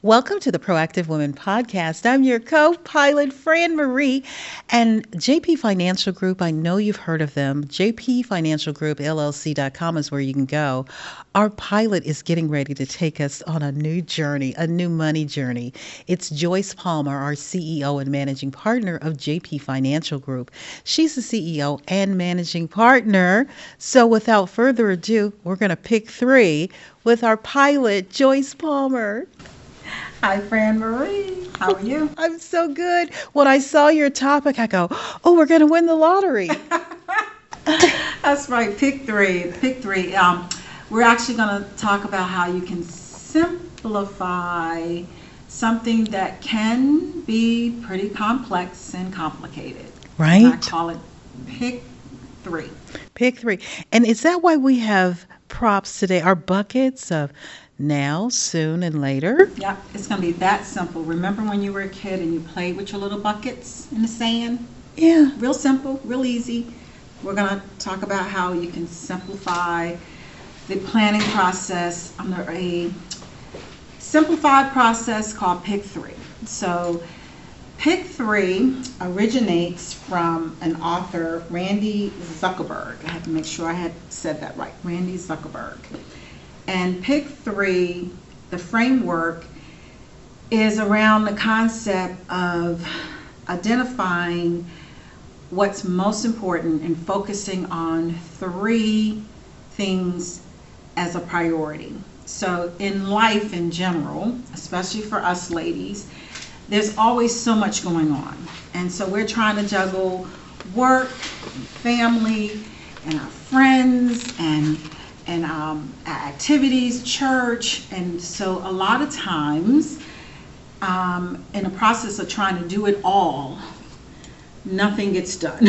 Welcome to the Proactive Women Podcast. I'm your co-pilot, Fran Marie, and JP Financial Group. I know you've heard of them. JP Financial Group, LLC.com is where you can go. Our pilot is getting ready to take us on a new journey, a new money journey. It's Joyce Palmer, our CEO and managing partner of JP Financial Group. She's the CEO and managing partner. So without further ado, we're going to pick three with our pilot, Joyce Palmer. Hi, Fran Marie. How are you? I'm so good. When I saw your topic, I go, oh, we're going to win the lottery. That's right. Pick three. Pick three. We're actually going to talk about how you can simplify something that can be pretty complex and complicated. Right? And I call it pick three. Pick three. And is that why we have props today? Our buckets of now, soon, and later? Yeah, it's going to be that simple. Remember when you were a kid and you played with your little buckets in the sand? Yeah. Real simple, real easy. We're going to talk about how you can simplify the planning process under a simplified process called Pick Three. So Pick Three originates from an author, Randy Zuckerberg. I have to make sure I had said that right, Randy Zuckerberg. And Pick Three, the framework, is around the concept of identifying what's most important and focusing on three things as a priority. So in life in general, especially for us ladies, there's always so much going on. And so we're trying to juggle work, family, and our friends, and activities, church. And so a lot of times, in the process of trying to do it all, nothing gets done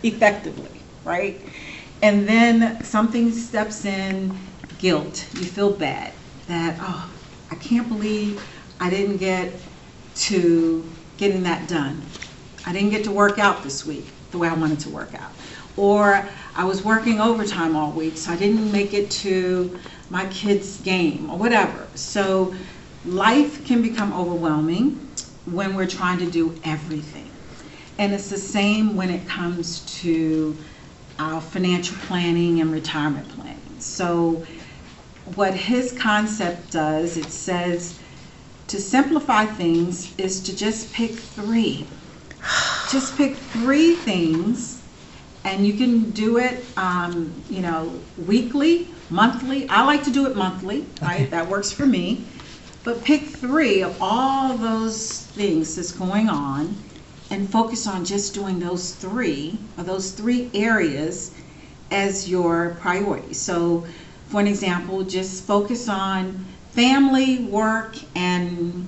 effectively, right? And then something steps in, guilt. You feel bad that, oh, I can't believe I didn't get to getting that done. I didn't get to work out this week the way I wanted to work out. Or I was working overtime all week, so I didn't make it to my kid's game or whatever. So life can become overwhelming when we're trying to do everything. And it's the same when it comes to our financial planning and retirement planning. So what his concept does, it says to simplify things is to just pick three. Just pick three things. And you can do it, weekly, monthly. I like to do it monthly, right? Okay. That works for me. But pick three of all those things that's going on and focus on just doing those three areas as your priority. So, for an example, just focus on family, work, and,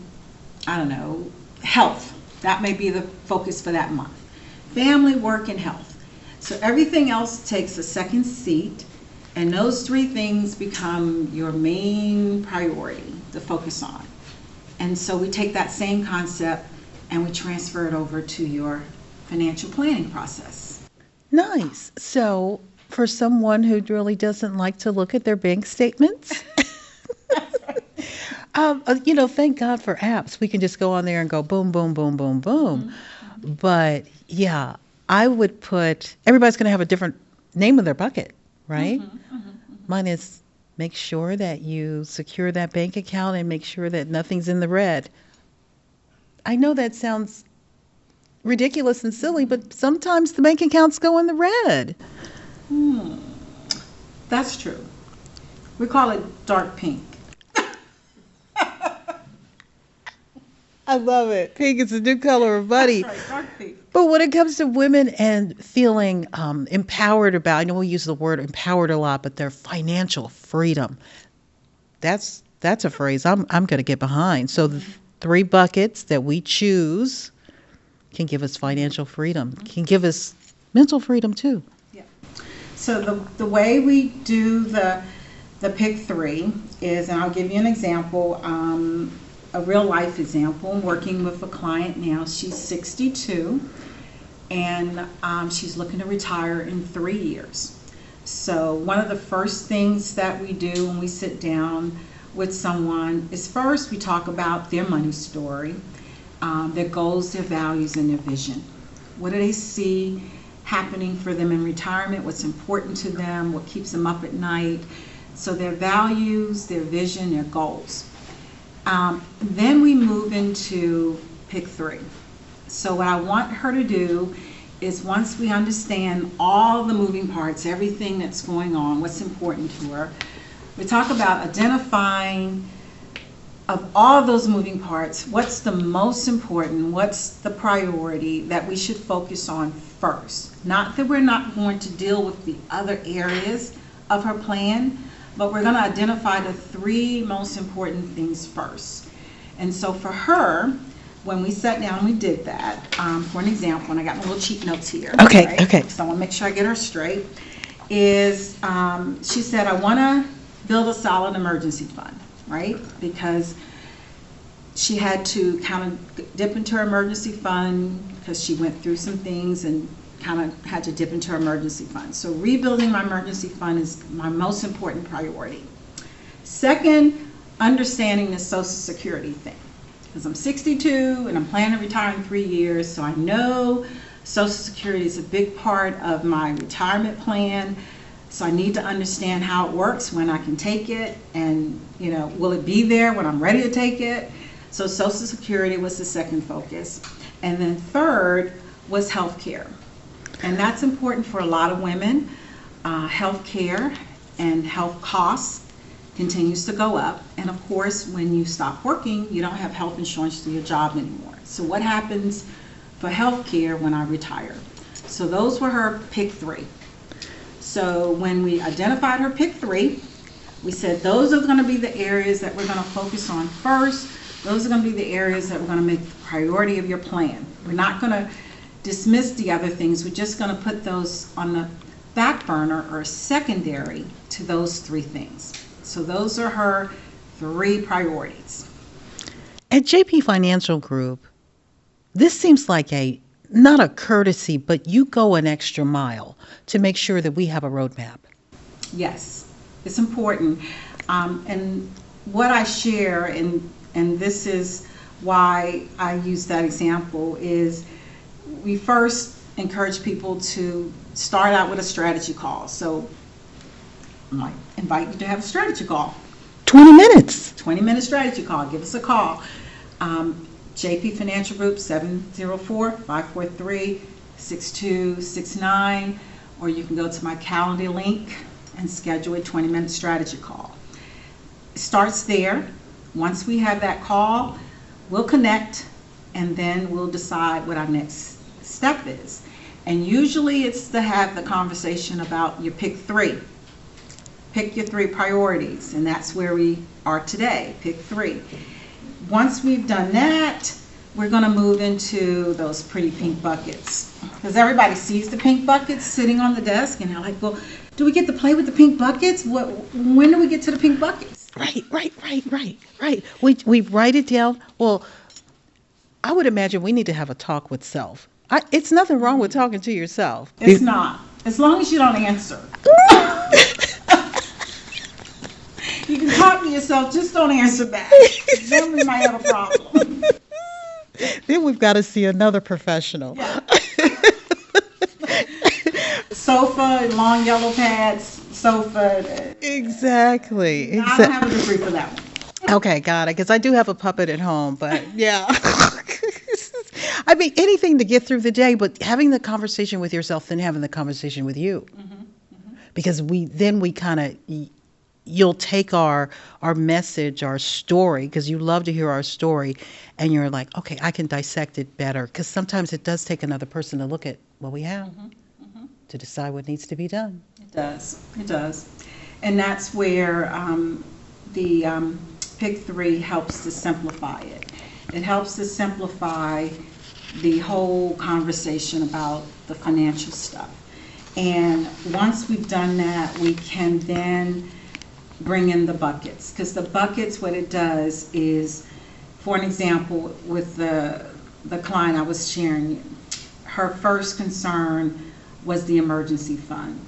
health. That may be the focus for that month. Family, work, and health. So everything else takes a second seat, and those three things become your main priority to focus on. And so we take that same concept and we transfer it over to your financial planning process. Nice. So for someone who really doesn't like to look at their bank statements, thank God for apps. We can just go on there and go boom, boom, boom, boom, boom. Mm-hmm. But yeah, I would put, everybody's going to have a different name of their bucket, right? Mm-hmm, mm-hmm, mm-hmm. Mine is make sure that you secure that bank account and make sure that nothing's in the red. I know that sounds ridiculous and silly, but sometimes the bank accounts go in the red. That's true. We call it dark pink. I love it. Pink is the new color of buddy. That's right, dark pink. But when it comes to women and feeling empowered about, I know we use the word empowered a lot, but their financial freedom, that's a phrase I'm going to get behind. So the three buckets that we choose can give us financial freedom, can give us mental freedom too. Yeah. So the way we do the pick three is, and I'll give you an example, a real life example. I'm working with a client now. She's 62, and she's looking to retire in 3 years. So one of the first things that we do when we sit down, with someone is first we talk about their money story, their goals, their values, and their vision. What do they see happening for them in retirement? What's important to them? What keeps them up at night? So their values, their vision, their goals. Then we move into pick three. So what I want her to do is once we understand all the moving parts, everything that's going on, what's important to her, we talk about identifying of all those moving parts, what's the most important, what's the priority that we should focus on first. Not that we're not going to deal with the other areas of her plan, but we're going to identify the three most important things first. And so for her, when we sat down, we did that. For an example, and I got my little cheat notes here. Okay, right? okay. So I want to make sure I get her straight. Is she said, I want to build a solid emergency fund, right? Because she had to kind of dip into her emergency fund because she went through some things and kind of had to dip into her emergency fund. So rebuilding my emergency fund is my most important priority. Second, understanding the Social Security thing. Because I'm 62 and I'm planning to retire in 3 years, so I know Social Security is a big part of my retirement plan. So I need to understand how it works, when I can take it, and will it be there when I'm ready to take it? So Social Security was the second focus. And then third was health care. And that's important for a lot of women. Health care and health costs continues to go up. And of course, when you stop working, you don't have health insurance through your job anymore. So what happens for health care when I retire? So those were her pick three. So when we identified her pick three, we said those are going to be the areas that we're going to focus on first. Those are going to be the areas that we're going to make the priority of your plan. We're not going to dismiss the other things. We're just going to put those on the back burner or secondary to those three things. So those are her three priorities. At JP Financial Group, this seems like not a courtesy, but you go an extra mile to make sure that we have a roadmap. Yes, it's important. And what I share, and this is why I use that example, is we first encourage people to start out with a strategy call. So I might invite you to have a strategy call. 20 minutes. 20-minute strategy call. Give us a call. JP Financial Group, 704-543-6269, or you can go to my calendar link and schedule a 20-minute strategy call. It starts there. Once we have that call, we'll connect, and then we'll decide what our next step is. And usually it's to have the conversation about your pick three. Pick your three priorities, and that's where we are today, pick three. Once we've done that, we're going to move into those pretty pink buckets. Because everybody sees the pink buckets sitting on the desk, and they're like, well, do we get to play with the pink buckets? When do we get to the pink buckets? Right. We write it down. Well, I would imagine we need to have a talk with self. It's nothing wrong with talking to yourself. It's not. As long as you don't answer. You can talk to yourself, just don't answer back. Then we might have a problem. Then we've got to see another professional. Yeah. Sofa, long yellow pads, sofa. Exactly. I don't have a degree for that one. Okay, got it. Because I do have a puppet at home, but yeah. I mean, anything to get through the day, but having the conversation with yourself, then having the conversation with you. Because we kind of, you'll take our message, our story, because you love to hear our story, and you're like, okay, I can dissect it better. Because sometimes it does take another person to look at what we have to decide what needs to be done. It does. And that's where the pick three helps to simplify it. It helps to simplify the whole conversation about the financial stuff. And once we've done that, we can then bring in the buckets. Because the buckets, what it does is, for an example, with the client I was sharing, her first concern was the emergency fund.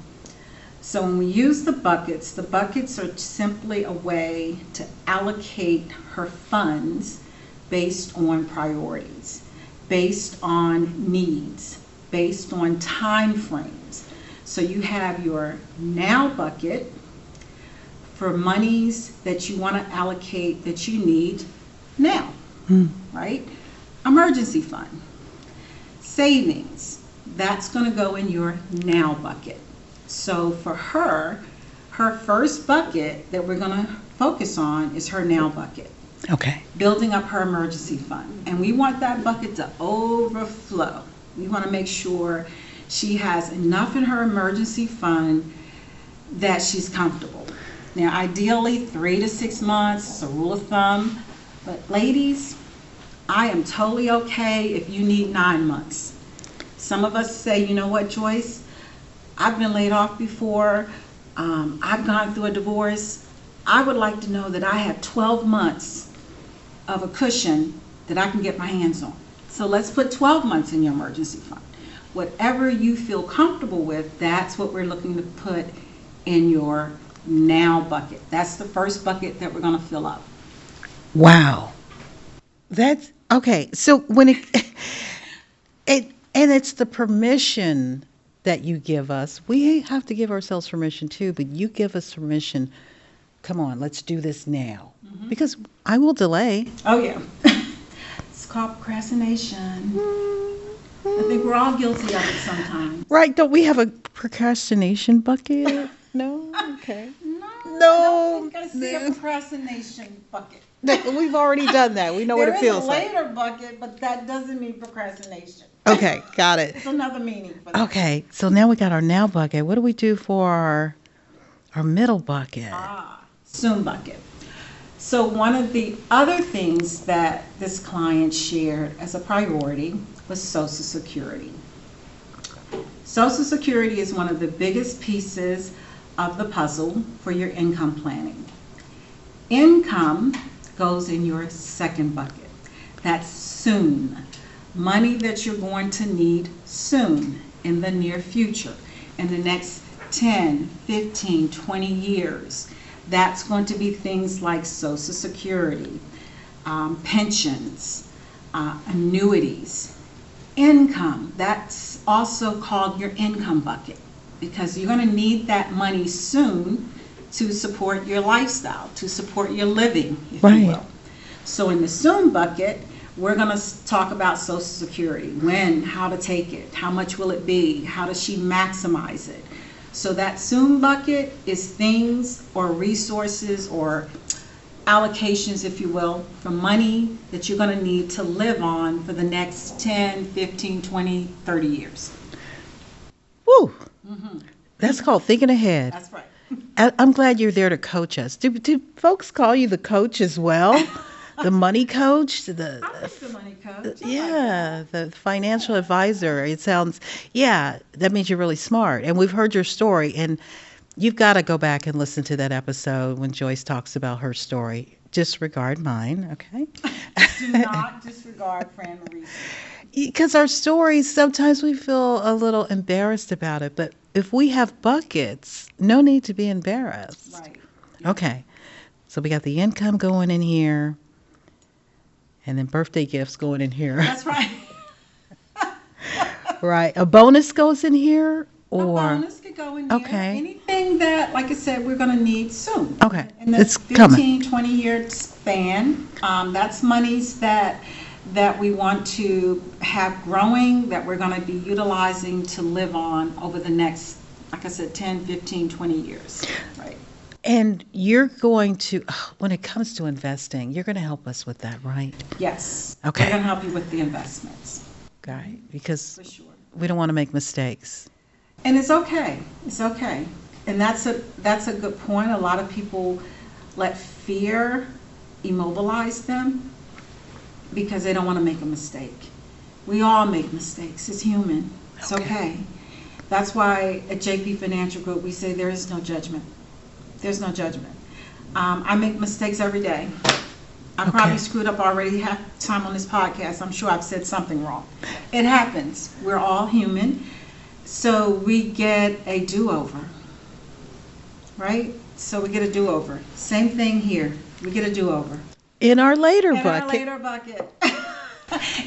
So when we use the buckets are simply a way to allocate her funds based on priorities, based on needs, based on time frames. So you have your now bucket for monies that you want to allocate that you need now, right? Emergency fund, savings, that's going to go in your now bucket. So for her first bucket that we're going to focus on is her now bucket. Okay. Building up her emergency fund. And we want that bucket to overflow. We want to make sure she has enough in her emergency fund that she's comfortable. Now, ideally, 3 to 6 months is a rule of thumb. But ladies, I am totally okay if you need 9 months. Some of us say, you know what, Joyce? I've been laid off before. I've gone through a divorce. I would like to know that I have 12 months of a cushion that I can get my hands on. So let's put 12 months in your emergency fund. Whatever you feel comfortable with, that's what we're looking to put in your now bucket. That's the first bucket that we're going to fill up. Wow. That's okay. So when and it's the permission that you give us. We have to give ourselves permission too, but you give us permission. Come on, let's do this now. Because I will delay. Oh, yeah. It's called procrastination. I think we're all guilty of it sometimes. Right? Don't we have a procrastination bucket? No? Okay. No, No. I don't think I see a procrastination bucket. We've already done that. We know what it feels There like. is a later bucket, but that doesn't mean procrastination. Okay, got it. It's another meaning for that. Okay, so now we got our now bucket. What do we do for our middle bucket? Soon bucket. So one of the other things that this client shared as a priority was Social Security. Social Security is one of the biggest pieces of the puzzle for your income planning. Income goes in your second bucket. That's soon. Money that you're going to need soon, in the near future, in the next 10, 15, 20 years. That's going to be things like Social Security, pensions, annuities, income. That's also called your income bucket, because you're going to need that money soon to support your lifestyle, to support your living, if you will. So in the soon bucket, we're going to talk about Social Security. When, how to take it, how much will it be, how does she maximize it. So that soon bucket is things or resources or allocations, if you will, for money that you're going to need to live on for the next 10, 15, 20, 30 years. Woo! That's called thinking ahead. That's right. I'm glad you're there to coach us. Do folks call you the coach as well? The money coach? I'm the money coach. Yeah, the financial advisor. It sounds, yeah, that means you're really smart. And we've heard your story, and you've got to go back and listen to that episode when Joyce talks about her story. Disregard mine, okay? Do not disregard Fran Marie's. Because our stories, sometimes we feel a little embarrassed about it, but if we have buckets, no need to be embarrassed. Right. Okay, so we got the income going in here, and then birthday gifts going in here. That's right. Right. A bonus goes in here? Or A bonus could go in there. Okay. Anything that, like I said, we're going to need soon. Okay. In the It's 15, coming. 20-year span, that's monies that we want to have growing, that we're going to be utilizing to live on over the next, like I said, 10, 15, 20 years. Right. And you're going to, when it comes to investing, you're going to help us with that, right? Yes. Okay. We're going to help you with the investments. Right. Because For sure. we don't want to make mistakes. And it's okay. It's okay. And that's a good point. A lot of people let fear immobilize them because they don't want to make a mistake. We all make mistakes. It's human. It's okay. That's why at JP Financial Group we say there is no judgment. There's no judgment. I make mistakes every day. I probably screwed up already half the time on this podcast. I'm sure I've said something wrong. It happens. We're all human. So we get a do-over. right? So we get a do-over. Same thing here. We get a do-over. In our later In our bucket. later bucket.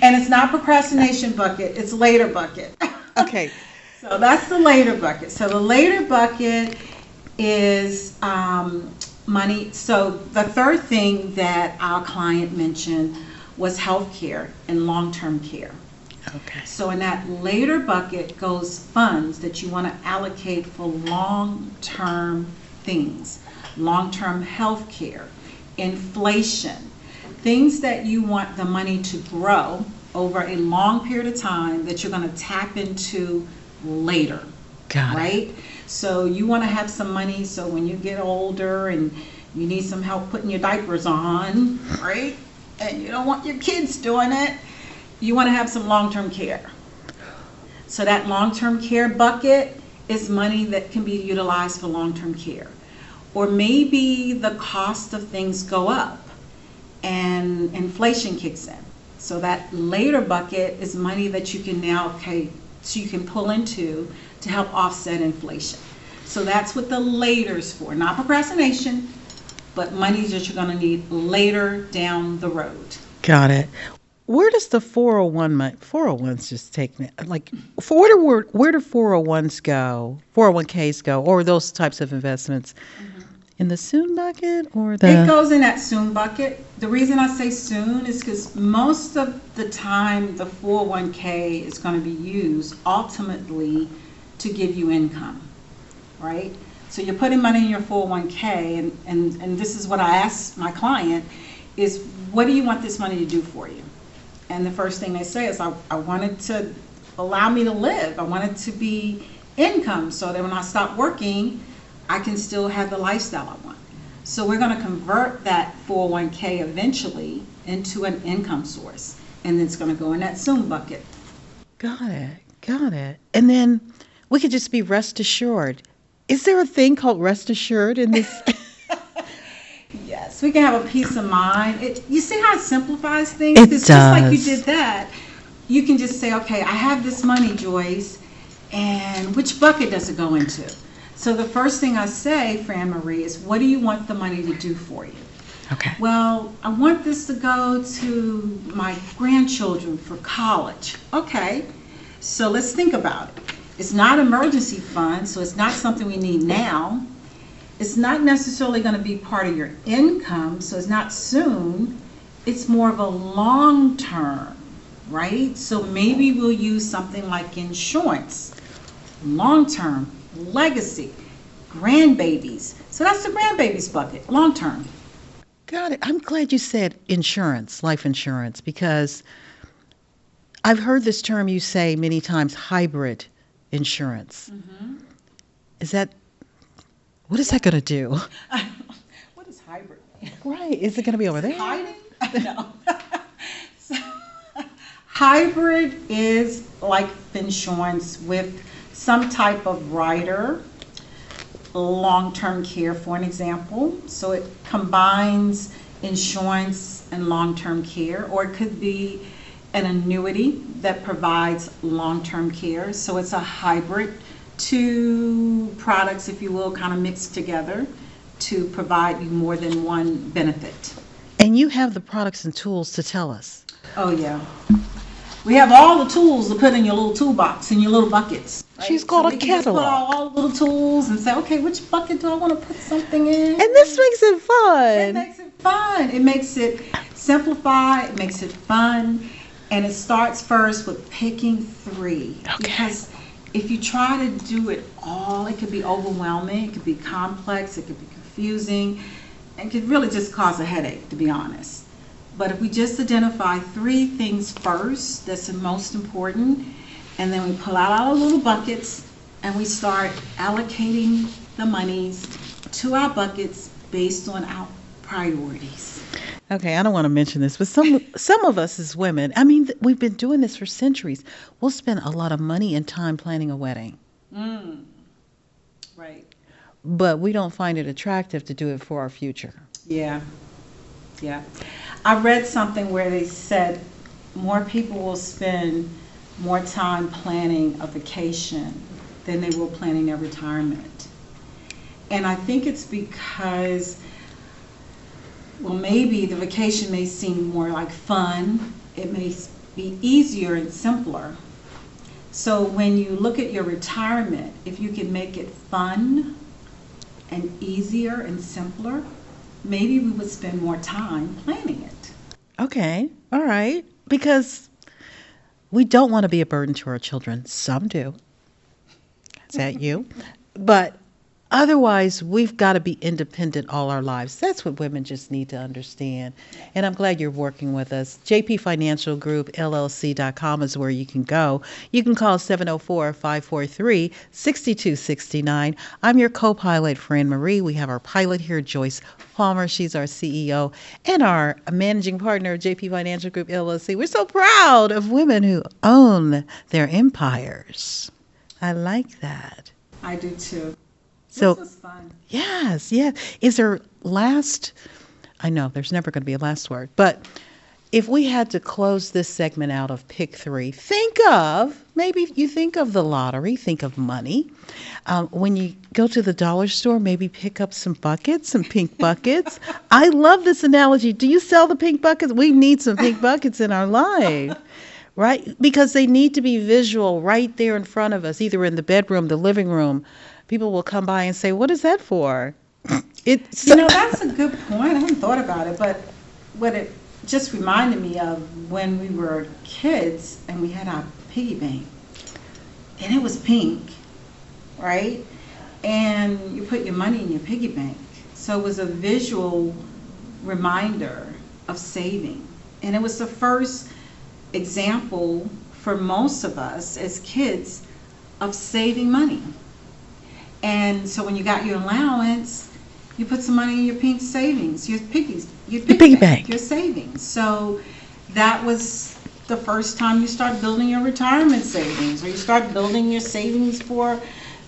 And it's not procrastination bucket, it's later bucket. Okay. So that's the later bucket. So the later bucket is money. So the third thing that our client mentioned was health care and long-term care. Okay. So in that later bucket goes funds that you want to allocate for long-term things, long-term health care, inflation, things that you want the money to grow over a long period of time that you're going to tap into later. Got it. Right? So you want to have some money so when you get older and you need some help putting your diapers on, right? And you don't want your kids doing it, you want to have some long-term care. So that long-term care bucket is money that can be utilized for long-term care. Or maybe the cost of things go up and inflation kicks in. So that later bucket is money that you can now, so you can pull into to help offset inflation. So that's what the later's for, not procrastination, but money that you're going to need later down the road. Got it. Where does the 401s just take me? Like, where do 401s go? 401ks go, or those types of investments? In the soon bucket or the? It goes in that soon bucket. The reason I say soon is because most of the time the 401k is going to be used ultimately to give you income, right? So you're putting money in your 401k, and this is what I ask my client is, what do you want this money to do for you? And the first thing they say is, I want it to allow me to live. I want it to be income so that when I stop working, I can still have the lifestyle I want. So we're going to convert that 401k eventually into an income source, and it's going to go in that soon bucket. Got it. Got it. And then we could just be rest assured. Is there a thing called rest assured in this? Yes, we can have a peace of mind. You see how it simplifies things? It Because just like you does. did that, you can just say, okay, I have this money, Joyce, and which bucket does it go into? So the first thing I say, Fran Marie, is what do you want the money to do for you? Okay. Well, I want this to go to my grandchildren for college. Okay, so let's think about it. It's not emergency fund, so it's not something we need now. It's not necessarily going to be part of your income, so it's not soon. It's more of a long term, right? So maybe we'll use something like insurance, long term, legacy, grandbabies. So that's the grandbabies bucket, long term. Got it. I'm glad you said insurance, life insurance, because I've heard this term you say many times, hybrid insurance. Is that, what is that going to do? What is hybrid mean? Right. Is it going to be over there? Hiding? No. So, hybrid is like insurance with some type of rider, long-term care for an example. So it combines insurance and long-term care, or it could be an annuity that provides long-term care. So it's a hybrid, two products, if you will, kind of mixed together to provide you more than one benefit. And you have the products and tools to tell us. Oh yeah. We have all the tools to put in your little toolbox, in your little buckets. Right? She's called so a we can just put catalog. all the little tools and say, okay, which bucket do I want to put something in? And this makes it It fun. makes it fun. It makes it simplified. It makes it fun. And it starts first with picking three. Okay. Because if you try to do it all, it could be overwhelming. It could be complex. It could be confusing. And could really just cause a headache, to be honest. But if we just identify three things first, that's the most important, and then we pull out our little buckets and we start allocating the monies to our buckets based on our priorities. Okay, I don't want to mention this, but some of us as women, I mean, we've been doing this for centuries. We'll spend a lot of money and time planning a wedding, Right. but we don't find it attractive to do it for our future. Yeah. Yeah. I read something where they said more people will spend more time planning a vacation than they will planning their retirement. And I think it's because, well, maybe the vacation may seem more like fun. It may be easier and simpler. So when you look at your retirement, if you can make it fun and easier and simpler, maybe we would spend more time planning it. Okay. All right. Because we don't want to be a burden to our children. Some do. Is that you? But otherwise, we've got to be independent all our lives. That's what women just need to understand. And I'm glad you're working with us. JP Financial Group, LLC.com is where you can go. You can call 704-543-6269. I'm your co-pilot, Fran Marie. We have our pilot here, Joyce Palmer. She's our CEO and our managing partner of JP Financial Group, LLC. We're so proud of women who own their empires. I like that. I do too. So, This was fun. yes, yeah. Is there last, I know there's never going to be a last word, but if we had to close this segment out of pick three, maybe you think of the lottery, think of money. When you go to the dollar store, maybe pick up some buckets, some pink buckets. I love this analogy. Do you sell the pink buckets? We need some pink buckets in our life. Right? Because they need to be visual right there in front of us, either in the bedroom, the living room. People will come by and say, "What is that for?" That's a good point. I hadn't thought about it, but what it just reminded me of when we were kids and we had our piggy bank, and it was pink, right? And you put your money in your piggy bank. So it was a visual reminder of saving. And it was the first example for most of us as kids of saving money. And so when you got your allowance, you put some money in your pink savings, your piggy bank, your savings. So that was the first time you start building your retirement savings, or you start building your savings for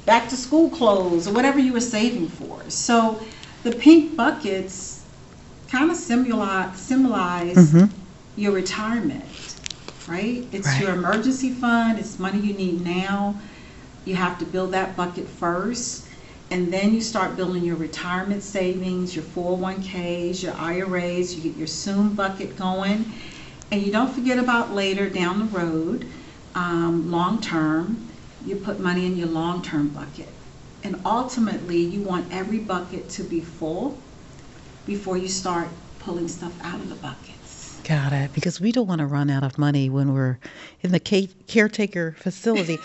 back to school clothes or whatever you were saving for. So the pink buckets kind of symbolize your retirement, right? It's your emergency fund. It's money you need now. You have to build that bucket first, and then you start building your retirement savings, your 401ks, your IRAs. You get your soon bucket going, and you don't forget about later down the road, long term. You put money in your long term bucket, and ultimately you want every bucket to be full before you start pulling stuff out of the buckets. Got it. Because we don't want to run out of money when we're in the caretaker facility.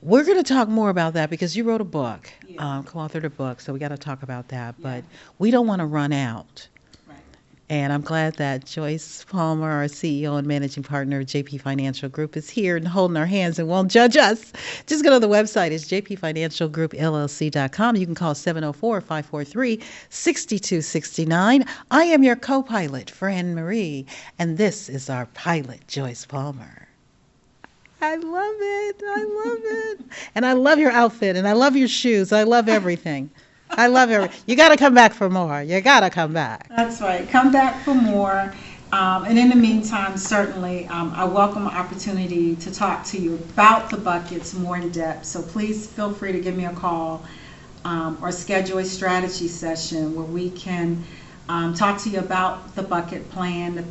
We're going to talk more about that because you wrote a book, co-authored a book, so we got to talk about that. But we don't want to run out. Right. And I'm glad that Joyce Palmer, our CEO and managing partner of JP Financial Group, is here and holding our hands and won't judge us. Just go to the website. It's jpfinancialgroupllc.com. You can call 704-543-6269. I am your co-pilot, Fran Marie, and this is our pilot, Joyce Palmer. I love it. I love it. And I love your outfit, and I love your shoes. I love everything. I love everything. You got to come back for more. You got to come back. That's right. Come back for more. And in the meantime, certainly, I welcome the opportunity to talk to you about the buckets more in depth. So please feel free to give me a call or schedule a strategy session where we can talk to you about the bucket plan, the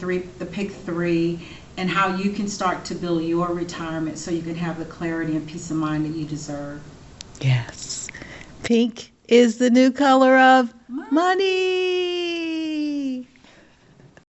pick three, and how you can start to build your retirement so you can have the clarity and peace of mind that you deserve. Yes. Pink is the new color of money.